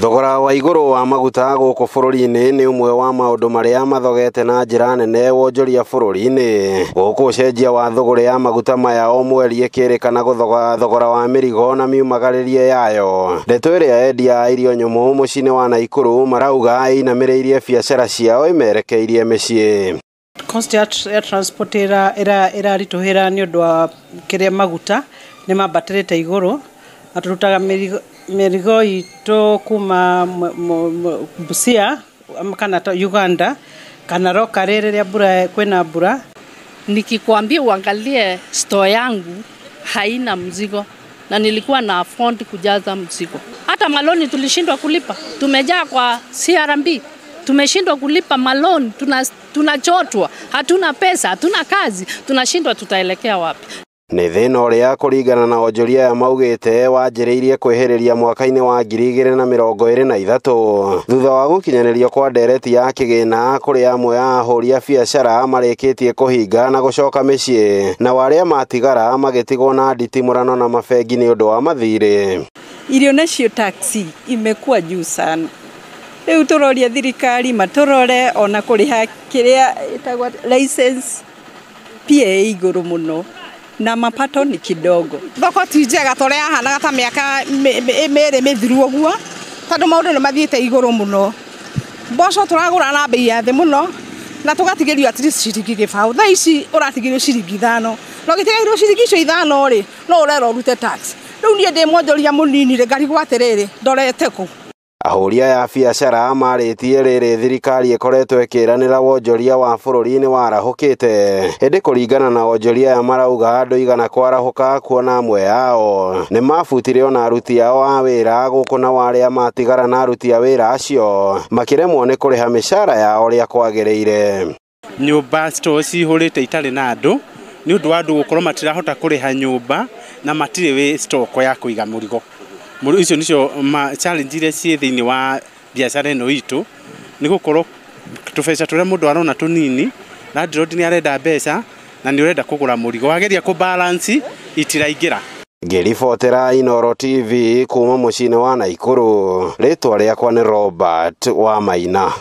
Thogora wa iguru wa maguta guku bururi-ini ni umwe wa maundu maria mathogete na njira nene wonjoria bururi-ini. Guku ucenjia wa thogora ya maguta maya o mweri ikirikana guthoga thogora wa mirigo na miumagaririe yayo. Ndeto iria endia irio nyumu mucii-ini wa Naikuru marauga inamiriirie biacara ciao imerekeirie micii. Cost ya transport era rituhira ni undu wa kiria maguta ni mabatirite iguru. Aturutaga mirigo ito kuma Busia kana Uganda kana Roka rĩrĩa mbura kwĩna mbura. Nikikwambia uangalie store yangu haina mzigo na nilikuwa na afford kujaza mzigo. Hata maloni tulishindwa kulipa. Tumejaa kwa CRB. Tumeshindwa kulipa maloni, tunachotwa, hatuna pesa, hatuna kazi, tunashindwa tutaelekea wapi. Ni thina uria kuringana na onjoria ya maugite wanjiriirie kwihiriria mwaka-ini wa 2023 thutha wa gukinyanirio kwa ndereti ya kigina kuri amwe a ahuri a biacara marikitie kuhinga na gucoka micii na waria matigara magitigwo na nditimurano na mabengi ni undu wa mathiri. Irio nacio taxi imekuwa juu sana. Riu turoria thirikari maturore ona kuriha kiria itagwa license pia iguru muno na mapato ni kidogo. Thoko ti njega tore ahanaga ta miaka mere mithiru oguo tondu maundu ni mathiite iguru muno. Mboco turagura na bei ya thi muno na tugatigirio at least ciringi gibau. Tha ici uratigirio ciringi 5 no gitigirio ciringi icio 5 ri no urero rute tax. Riu nie ndi mwonjoria munini ri ngari gwatiriri ndorete ku. Ahuria ya biacara maritie riri thirikari ikoretwo ikiranira wonjoria wa bururi-ini warahukite. Hindi kuringana na wonjoria ya marauga andu igana kwarahuka kuona amwe yao ni mabutire ona aruti ao a wira guku na waria matigara na aruti a wira acio makiremwo ni kuriha mishara yao ria kwagiriire. Nyumba stores cihurite itari na andu ni undu wa andu gukorwo matirahota kuriha nyumba na matire we stock ya kuiga murigo. Muri icio nicio challenge iria cie thiini wa biacara eno itu ni gukorwo tubeca turia mundu arona tunini na landlord ni arenda mbeca na ni urenda kugura murigo wageria ku balance itiraingira. Ngiribotera Inooro TV kuma mucii-ini wa Naikuru. Ritwa riakwa ni Robert wa Maina.